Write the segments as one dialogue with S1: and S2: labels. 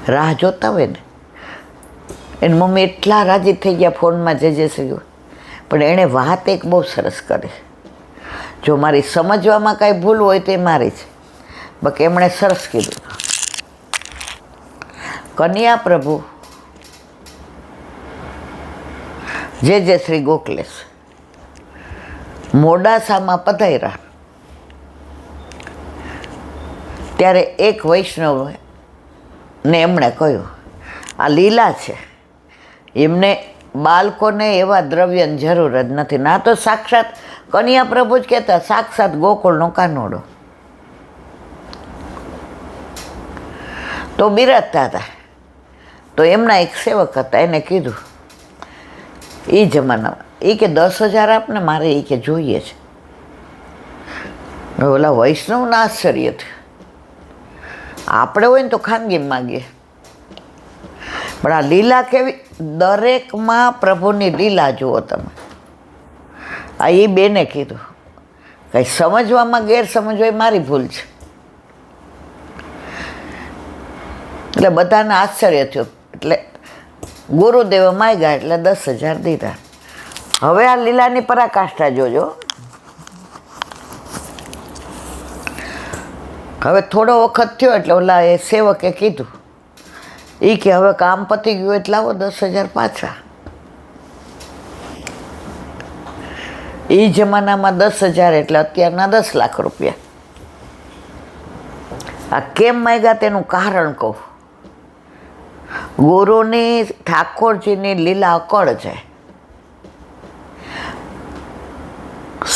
S1: રાહ જોતા હોય ને. એની મમ્મી એટલા રાજી થઈ ગયા ફોનમાં જે શ્રી, પણ એણે વાત એક બહુ સરસ કરી. જો મારી સમજવામાં કાંઈ ભૂલ હોય તો એ મારી છે, બાકી એમણે સરસ કીધું, કન્યા પ્રભુ જે શ્રી ગોખલેશ મોડાસામાં પધાર્યા ત્યારે એક વૈષ્ણવ ને એમણે કહ્યું, આ લીલા છે, એમને બાળકોને એવા દ્રવ્યની જરૂર જ નથી. ના તો સાક્ષાત કન્યા પ્રભુ જ કહેતા, સાક્ષાત ગોકુળનો કાનોડો. તો બિરાજતા હતા. તો એમના એક સેવક હતા, એને કીધું એ જમાનામાં, એ કે 10,000 આપને, મારે એ કે જોઈએ છે. ઓલા વૈષ્ણવના આશ્ચર્ય થયું. આપણે હોય ને તો ખાનગી માગીએ, પણ આ લીલા કેવી, દરેકમાં પ્રભુની લીલા જુઓ તમે. આ એ બેને કીધું, કંઈ સમજવામાં ગેરસમજ હોય મારી ભૂલ છે. એટલે બધાને આશ્ચર્ય થયું. એટલે ગુરુદેવે માગ્યા એટલે 10,000 દીધા. હવે આ લીલાની પરાકાષ્ઠા જોજો. હવે થોડો વખત થયો એટલે ઓલા એ સેવકે કીધું, એ કે હવે કામ પતી ગયું એટલે આવો 10,000 પાછા. એ જમાનામાં 10,000 એટલે અત્યારના 10 લાખ રૂપિયા. આ કેમ માંગ્યા તેનું કારણ કહું. ગુરુની, ઠાકોરજીની લીલા અકળ છે.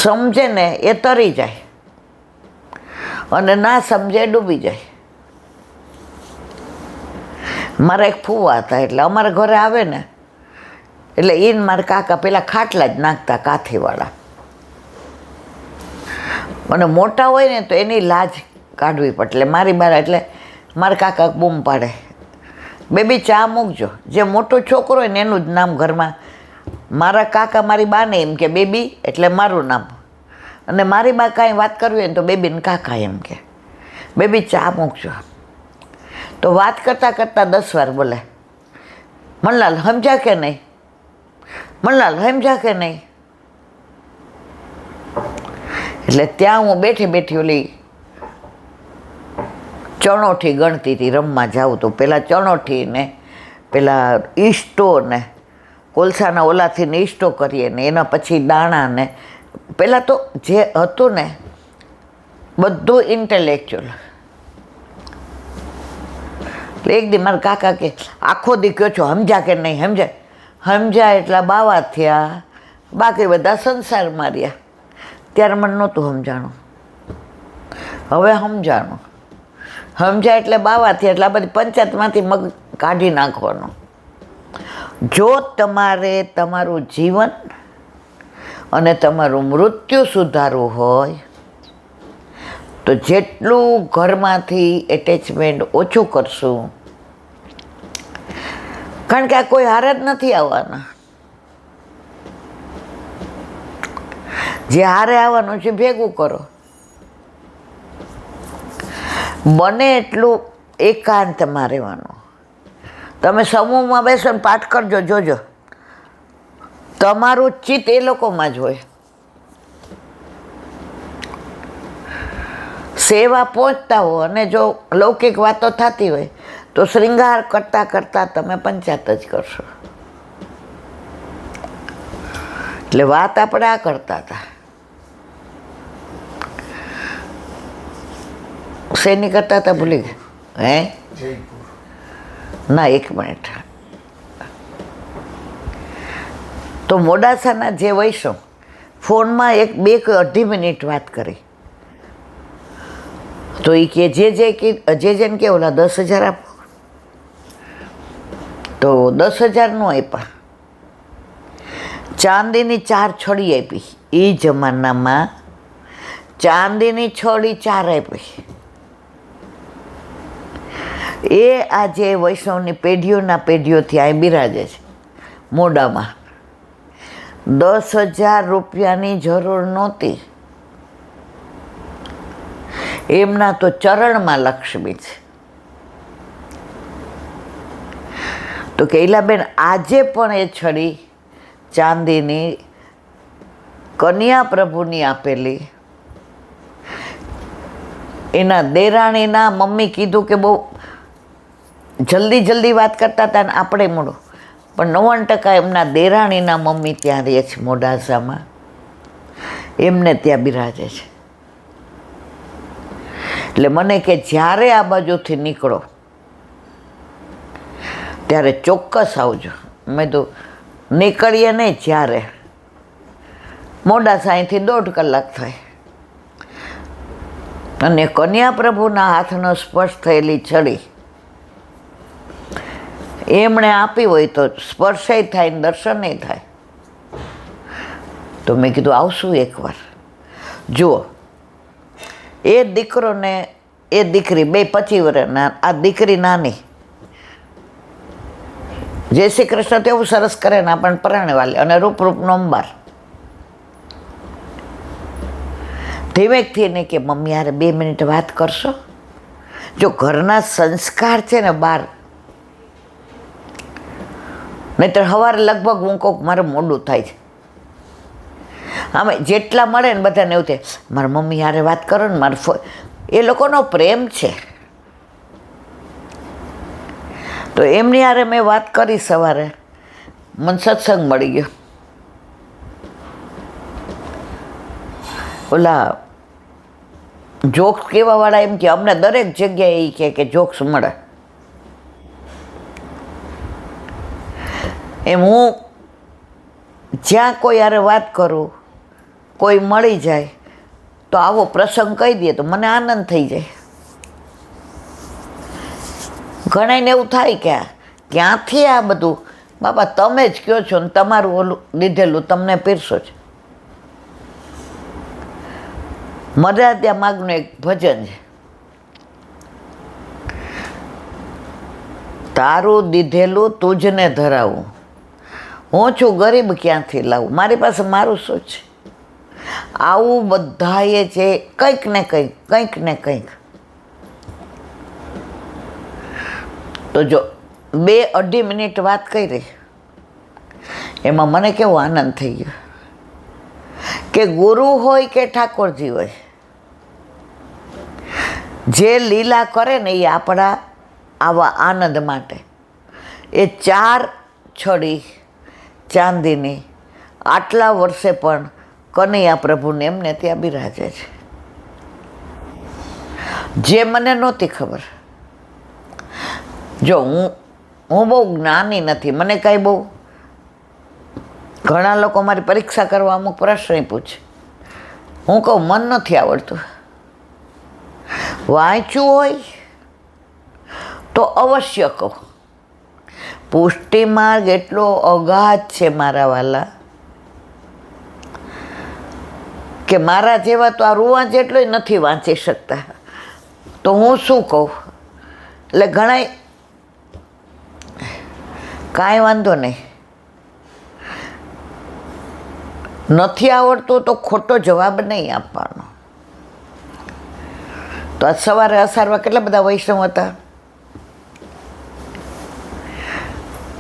S1: સમજે ને એ તરી જાય, અને ના સમજે ડૂબી જાય. મારા એક ફૂવા હતા, એટલે અમારા ઘરે આવે ને એટલે એને મારા કાકા પેલા ખાટલા જ નાખતા, કાથીવાળા. અને મોટા હોય ને તો એની લાજ કાઢવી પડે. એટલે મારી બાર એટલે મારા કાકા બૂમ પાડે, બેબી ચા મૂકજો. જે મોટો છોકરો હોય ને એનું જ નામ ઘરમાં. મારા કાકા મારી બાને એમ કે બેબી, એટલે મારું નામ. અને મારી બા કાંઈ વાત કરવી હોય ને તો બેબીને કાકા એમ કે, બેબી ચા મૂકજો. તો વાત કરતાં કરતાં 10 વાર બોલે, મનલાલ સમજ્યા કે નહીં, મનલાલ સમજ્યા કે નહીં. એટલે ત્યાં હું બેઠી બેઠી ઓલી ચણોઠી ગણતી હતી. રમવા જાઉં તો પેલા ચણોઠી ને પેલા ઈસ્ટો ને કોલસાના ઓલાથી ને ઈસ્ટો કરીએ ને એના પછી દાણા ને, પહેલાં તો જે હતું ને બધું ઇન્ટેલેક્ચ્યુઅલ. એટલે એક દી મારા કાકા કે આખો દી કહો છો સમજ્યા કે નહીં સમજ્યા. સમજ્યા એટલા બાવા થયા, બાકી બધા સંસાર માર્યા. ત્યારે મને નહોતું સમજાણું, હવે સમજાણું. સમજ્યા એટલે બાવા થયા, એટલે આ બધી પંચાયતમાંથી મગ કાઢી નાખવાનો. જો તમારે તમારું જીવન અને તમારું મૃત્યુ સુધારવું હોય તો જેટલું ઘરમાંથી એટેચમેન્ટ ઓછું કરશું, કારણ કે આ કોઈ હાર જ નથી આવવાના. જે હારે આવવાનું છે ભેગું કરો. બને એટલું એકાંતમાં રહેવાનું. તમે સમૂહમાં બેસો ને પાઠ કરજો, જોજો તમારું ચિત્ત એ લોકોમાં જ હોય. સેવા પહોંચતા હો અને જો લૌકિક વાતો થતી હોય તો શૃંગાર કરતાં કરતાં તમે પંચાયત જ કરશો. એટલે વાત આપણે આ કરતા હતા. શેની કરતા હતા ભૂલી ગયા? હે ના, 1 મિનિટ. તો મોડાસાના જે વૈષ્ણવ ફોનમાં 2-2.5 મિનિટ વાત કરી. તો એ કે જેને કે ઓલા 10,000 આપો, તો 10,000 નો આપ્યા. ચાંદીની 4 છડી આપી. એ જમાનામાં ચાંદીની છડી 4 આપી. એ આજે વૈષ્ણવની પેઢીઓના પેઢીઓથી અહીં બિરાજે છે મોડામાં. 10,000 રૂપિયાની જરૂર નહોતી. એમના તો ચરણમાં લક્ષ્મી છે. તો કે ઈલાબેન આજે પણ એ છડી ચાંદીની કન્યા પ્રભુની આપેલી, એના દેરાણીના મમ્મી કીધું કે બહુ જલ્દી વાત કરતા હતા ને આપણે મોડું, પણ 90% એમના દેરાણીના મમ્મી ત્યાં રહે છે મોડાસામાં, એમને ત્યાં બિરાજે છે. એટલે મને કે જ્યારે આ બાજુથી નીકળો ત્યારે ચોક્કસ આવજો. મેં તો નીકળીએ નહીં, જ્યારે મોડાસા અહીંથી 1.5 કલાક થાય, અને કન્યા પ્રભુના હાથનો સ્પર્શ થયેલી છડી એમણે આપી હોય તો સ્પર્શય થાય ને દર્શનય થાય. તો મેં કીધું આવશું એકવાર. જુઓ, એ દીકરો ને એ દીકરી 25 વર્ષના, આ દીકરી નાની, જય શ્રી કૃષ્ણ તો એવું સરસ કરે ને આપણને પરાણે વાલે, અને રૂપનો અંબાર. ધીમેકથી એને કે મમ્મી યાર 2 મિનિટ વાત કરશો. જો ઘરના સંસ્કાર છે ને બહાર, નહીંતર સવારે લગભગ હું કહું મારે મોડું થાય છે. આમે જેટલા મળે ને બધાને એવું થાય મારા મમ્મી યારે વાત કરો ને, મારે એ લોકોનો પ્રેમ છે. તો એમની યારે મેં વાત કરી સવારે, મને સત્સંગ મળી ગયો. ઓલા જોક્સ કહેવાવાળા એમ કે અમને દરેક જગ્યાએ એ કે જોક્સ મળે. એમ હું જ્યાં કોઈ યારે વાત કરું, કોઈ મળી જાય તો આવો પ્રસંગ કહી દે તો મને આનંદ થઈ જાય. ઘણાને એવું થાય કે ક્યાંથી આ બધું, બાબા તમે જ કહો છો ને તમારું ઓલું લીધેલું તમને પીરસો છે. મર્યાદા માગનું એક ભજન છે, તારું દીધેલું તુજને ધરાવું, હું છું ગરીબ ક્યાંથી લાવું, મારી પાસે મારું શું છે. આવું બધાએ છે કંઈક ને કંઈક. તો જો 2-2.5 મિનિટ વાત કરી, એમાં મને કેવો આનંદ થઈ ગયો કે ગુરુ હોય કે ઠાકોરજી હોય, જે લીલા કરે ને એ આપણા આવા આનંદ માટે. એ 4 છડી ચાંદીની આટલા વર્ષે પણ કનૈયા પ્રભુને એમને ત્યાં બિરાજે છે, જે મને નહોતી ખબર. જો હું બહુ જ્ઞાની નથી, મને કાંઈ બહુ, ઘણા લોકો મારી પરીક્ષા કરવા અમુક પ્રશ્ન પૂછે, હું કહું મન નથી આવડતું. વાંચ્યું હોય તો અવશ્ય કહું. પુષ્ટિ માર્ગ એટલો અગાધ છે મારા વાલા, કે મારા જેવા તો આ રૂવા જેટલોય નથી વાંચી શકતા. તો હું શું કહું? એટલે ઘણાય કાંઈ વાંધો નહીં, નથી આવડતું તો ખોટો જવાબ નહીં આપવાનો. તો આજ સવારે અસારવા કેટલા બધા વૈષ્ણવ હતા,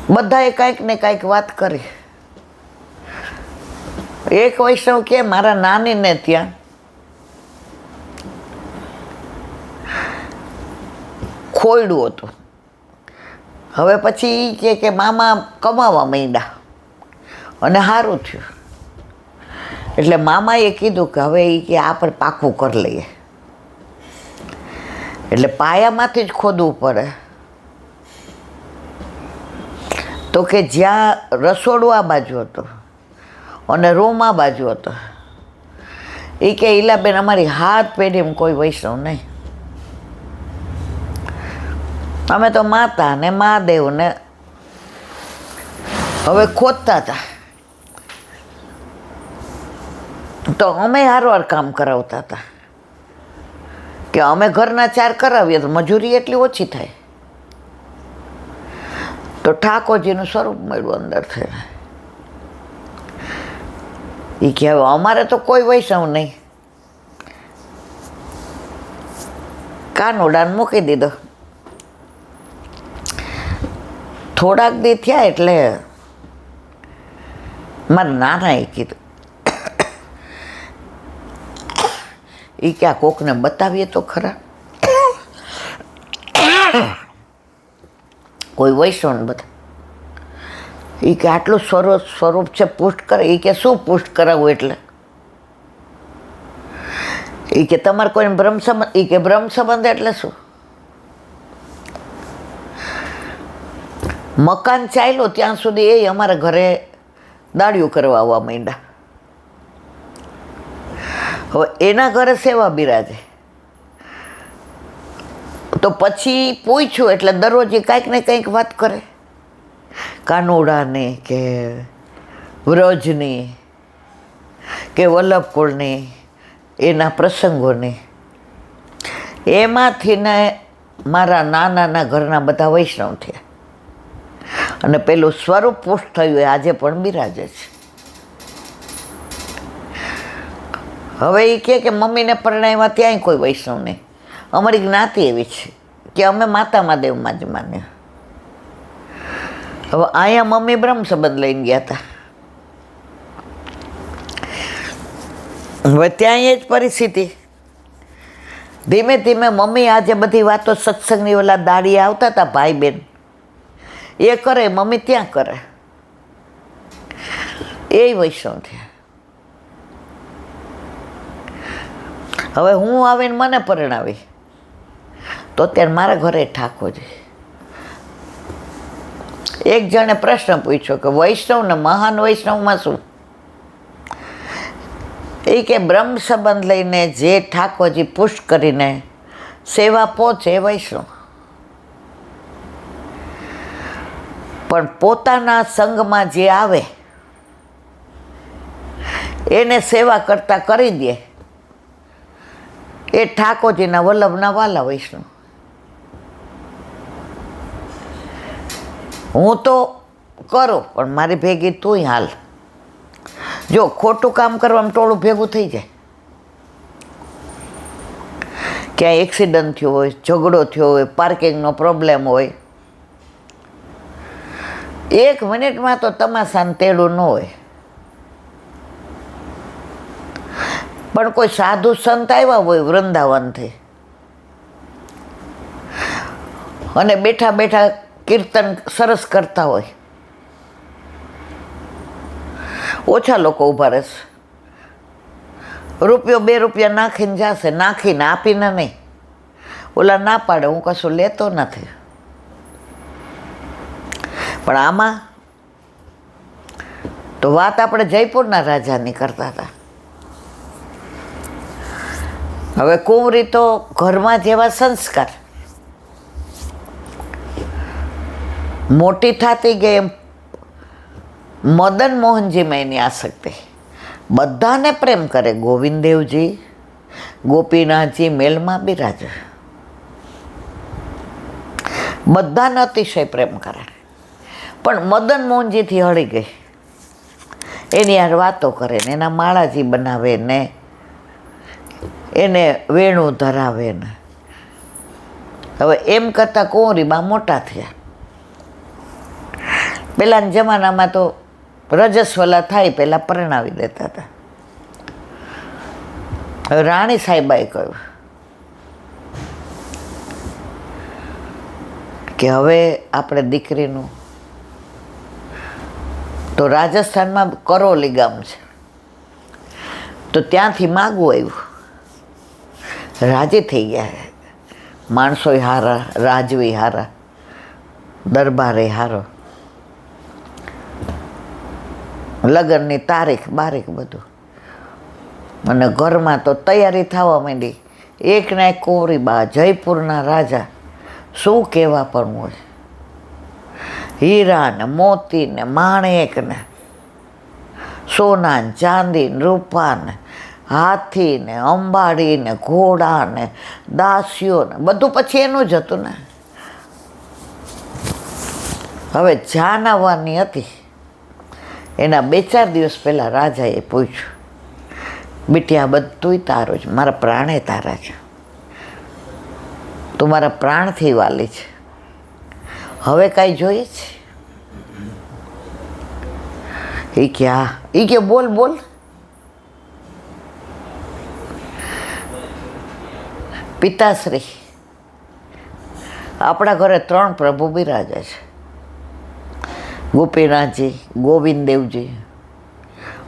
S1: બધાએ કાંઈક ને કાંઈક વાત કરી. એક વૈષ્ણવ કે મારા નાનીને ત્યાં ખોયડું હતું. હવે પછી કે મામા કમાવા માંડ્યા અને સારું થયું. એટલે મામાએ કીધું કે હવે એ કે આપણે પાકું કરી લઈએ. એટલે પાયામાંથી જ ખોદવું પડે. તો કે જ્યાં રસોડું આ બાજુ હતો અને રૂમ આ બાજુ હતો, એ કે ઈલાબેન અમારી હાથ પેઢીમાં કોઈ વૈષ્ણવ નહીં, અમે તો માતા ને મહાદેવ ને હવે ખોદતા હતા. તો અમે હારવાર કામ કરાવતા હતા કે અમે ઘરના 4 કરાવીએ તો મજૂરી એટલી ઓછી થાય. તો ઠાકોરજીનું સ્વરૂપ મળ્યું અંદરથી. એ કે હવે અમારે તો કોઈ વૈષ્ણવ નહીં, કાનોડાને મૂકી દીધો. થોડાક દી થયા એટલે મારા નાના એ કીધું, એ કે આ કોકને બતાવીએ તો ખરા, કોઈ વૈષ્ણવ બધા. એ કે આટલું સરસ સ્વરૂપ છે, પુષ્ટ કરે. એ કે શું પુષ્ટ કરાવવું એટલે? એ કે તમારે કોઈ બ્રહ્મ સંબંધ? એ કે બ્રહ્મ સંબંધ એટલે શું? મકાન ચાલ્યો ત્યાં સુધી એ અમારા ઘરે દાડિયું કરવા આવવા માંડ્યા. હવે એના ઘરે સેવા બિરાજે તો પછી પૂછ્યું એટલે દરરોજ કાંઈક ને કંઈક વાત કરે, કાનોડાની કે વ્રજની કે વલ્લભકુળની, એના પ્રસંગોની. એમાંથી ને મારા નાના ઘરના બધા વૈષ્ણવ થયા અને પેલું સ્વરૂપ પુષ્ટ થયું એ આજે પણ બિરાજે છે. હવે એ કે મમ્મીને પરણાવ્યા ત્યાંય કોઈ વૈષ્ણવ નહીં. અમારી જ્ઞાતિ એવી છે કે અમે માતા મહાદેવમાં જ માન્યા. હવે અહીંયા મમ્મી બ્રહ્મ સંબંધ લઈને ગયા હતા. હવે ત્યાં એ જ પરિસ્થિતિ. ધીમે ધીમે મમ્મી આજે બધી વાતો સત્સંગની ઓલા દાડીએ આવતા હતા ભાઈ બહેન, એ કરે, મમ્મી ત્યાં કરે, એ વૈષ્ણવ થયા. હવે હું આવીને મને પરણાવી તો ત્યારે મારા ઘરે ઠાકોરજી. એક જણે પ્રશ્ન પૂછ્યો કે વૈષ્ણવ ને મહાન વૈષ્ણવમાં શું? એ કે બ્રહ્મ સંબંધ લઈને જે ઠાકોરજી પુષ્ટ કરીને સેવા પહોંચે એ વૈષ્ણવ. પણ પોતાના સંગમાં જે આવે એને સેવા કરતા કરી દે એ ઠાકોરજીના વલ્લભના વાલા વૈષ્ણવ. હું તો કરું પણ મારી ભેગી તુંય હાલ. જો ખોટું કામ કરવામાં ટોળું ભેગું થઈ જાય, ક્યાંય એક્સિડન્ટ થયો હોય, ઝઘડો થયો હોય, પાર્કિંગનો પ્રોબ્લેમ હોય, 1 મિનિટમાં તો તમાશાને તેડું ન હોય. પણ કોઈ સાધુ સંત આવ્યા હોય વૃંદાવનથી અને બેઠા બેઠા કીર્તન સરસ કરતા હોય, ઓછા લોકો ઊભા રહેશે. રૂપિયો 2 રૂપિયા નાખીને જશે, નાખીને આપીને નહીં. ઓલા ના પાડે, હું કશું લેતો નથી. પણ આમાં તો વાત આપણે જયપુરના રાજાની કરતા હતા. હવે કુંવરી તો ઘરમાં જેવા સંસ્કાર, મોટી થતી ગઈ એમ મદન મોહનજીમાં એની આસક્તિ. બધાને પ્રેમ કરે. ગોવિંદદેવજી, ગોપીનાથજી મેલમાં બિરાજે, બધાને અતિશય પ્રેમ કરે. પણ મદન મોહનજીથી હળી ગઈ. એની યાર વાતો કરે ને એના માળાજી બનાવે ને એને વેણું ધરાવે ને. હવે એમ કરતાં કુંવરીબા મોટા થયા. પહેલાંના જમાનામાં તો રજસ્વલા થાય પહેલાં પરણાવી દેતા હતા. હવે રાણી સાહેબાએ કહ્યું કે હવે આપણે દીકરીનું તો રાજસ્થાનમાં કરોલી ગામ છે તો ત્યાંથી માગવું આવ્યું. રાજી થઈ ગયા. માણસોય હારા, રાજવી હારા, દરબારે હારો, લગ્નની તારીખ બારીખ બધું. અને ઘરમાં તો તૈયારી થવા માંડી. એકના એક કુંવરીબા, જયપુરના રાજા, શું કહેવા પણ હોય. હીરા ને મોતી ને માણેક ને સોના ને ચાંદી ને રૂપા ને હાથી ને અંબાડી ને ઘોડા ને દાસીઓ ને બધું પછી એનું જ હતું ને. હવે જાન આવવાની હતી. એના 2-4 દિવસ પહેલાં રાજાએ પૂછ્યું, બેટી આ બધુંય તારું છે, મારા પ્રાણે તારા છે, તું મારા પ્રાણથી વાલી છે, હવે કાંઈ જોઈએ છે? એ કે હા. એ કે બોલ બોલ. પિતાશ્રી, આપણા ઘરે 3 પ્રભુ બિરાજે છે, ગોપીનાથજી, ગોવિંદદેવજી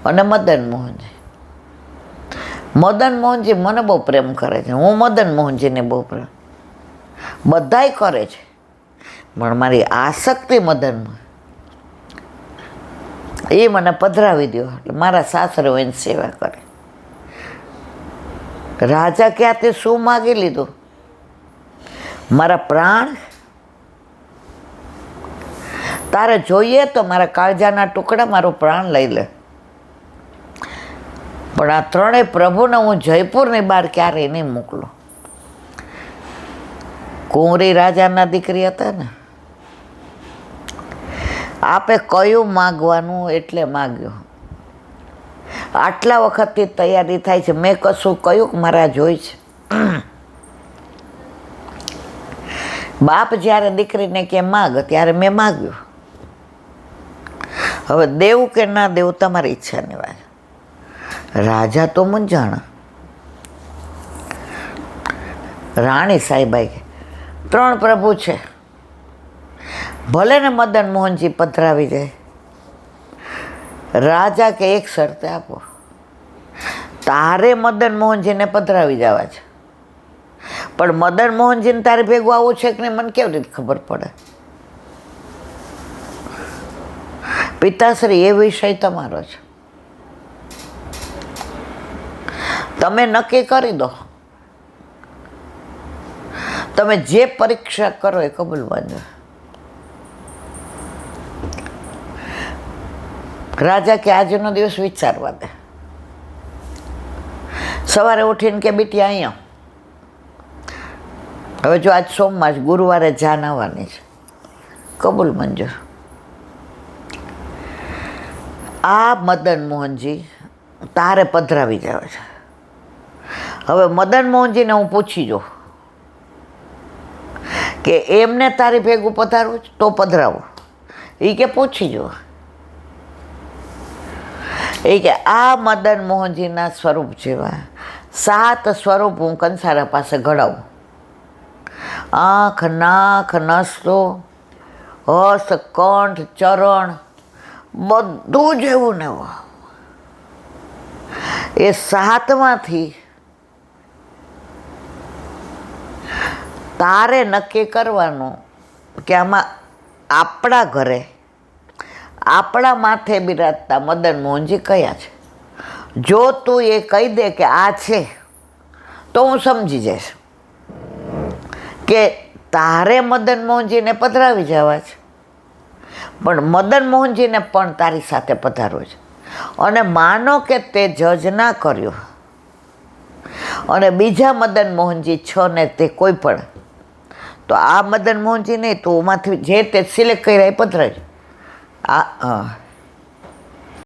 S1: અને મદન મોહનજી. મદન મોહનજી મને બહુ પ્રેમ કરે છે, હું મદન મોહનજીને બહુ પ્રેમ, બધાય કરે છે, પણ મારી આસક્તિ મદનમાં. એ મને પધરાવી દો એટલે મારા સાસરે હોય એની સેવા કરે. રાજા ક્યાં તે શું માગી લીધું? મારા પ્રાણ તારે જોઈએ તો મારા કાળજાના ટુકડા મારો પ્રાણ લઈ લે, પણ આ 3 પ્રભુને હું જયપુરની બહાર ક્યારેય નહીં મોકલું. કુંવરી રાજાના દીકરી હતા ને, આપે કયું માગવાનું એટલે માગ્યું. આટલા વખતથી તૈયારી થાય છે, મેં કશું કયું મારા જોઈ છે. બાપ જ્યારે દીકરીને કે માગ ત્યારે મેં માગ્યું. હવે દેવું કે ના દેવું તમારી ઈચ્છાની વાત. રાજા તો મૂંઝાણા. રાણી સાહેબાઈ કે 3 પ્રભુ છે, ભલે ને મદન મોહનજી પધરાવી જાય. રાજા કે એક શરતે આપો, તારે મદન મોહનજીને પધરાવી જવા છે, પણ મદન મોહનજીને તારે ભેગું આવું છે કે નહીં મને કેવી રીતે ખબર પડે? પિતાશ્રી, એ વિષય તમારો છે, તમે નક્કી કરી દો. તમે જે પરીક્ષા કરો એ કબૂલ માનજો. રાજા કે આજનો દિવસ વિચારવા દે. સવારે ઉઠીને કે બેટી અહીંયા, હવે જો આજ સોમવાર, ગુરુવારે જાન આવવાની છે, કબૂલ મંજૂર. આ મદન મોહનજી તારે પધરાવી જાય છે. હવે મદન મોહનજીને હું પૂછી જો કે એમને તારી ભેગું પધારવું તો પધરાવો. એ કે પૂછી જો. એ કે આ મદન મોહનજીના સ્વરૂપ જેવા 7 સ્વરૂપ હું કંસારા પાસે ઘડાવું. આંખ, નાક, નસતો, હસ્ત, કંઠ, ચરણ બધું જ એવું ને એવું. એ 7માંથી તારે નક્કી કરવાનું કે આમાં આપણા ઘરે આપણા માથે બિરાજતા મદન મોહનજી કયા છે. જો તું એ કહી દે કે આ છે તો હું સમજી જઈશ કે તારે મદન મોહનજીને પધરાવી જવા છે, પણ મદન મોહનજીને પણ તારી સાથે પધારવું છે. અને માનો કે તે જજ ના કર્યો અને બીજા મદન મોહનજી 6 ને તે કોઈ પણ, તો આ મદન મોહનજી નહીં, તો એમાંથી જે તે સિલેક્ટ કર્યા એ પધરાવી. આ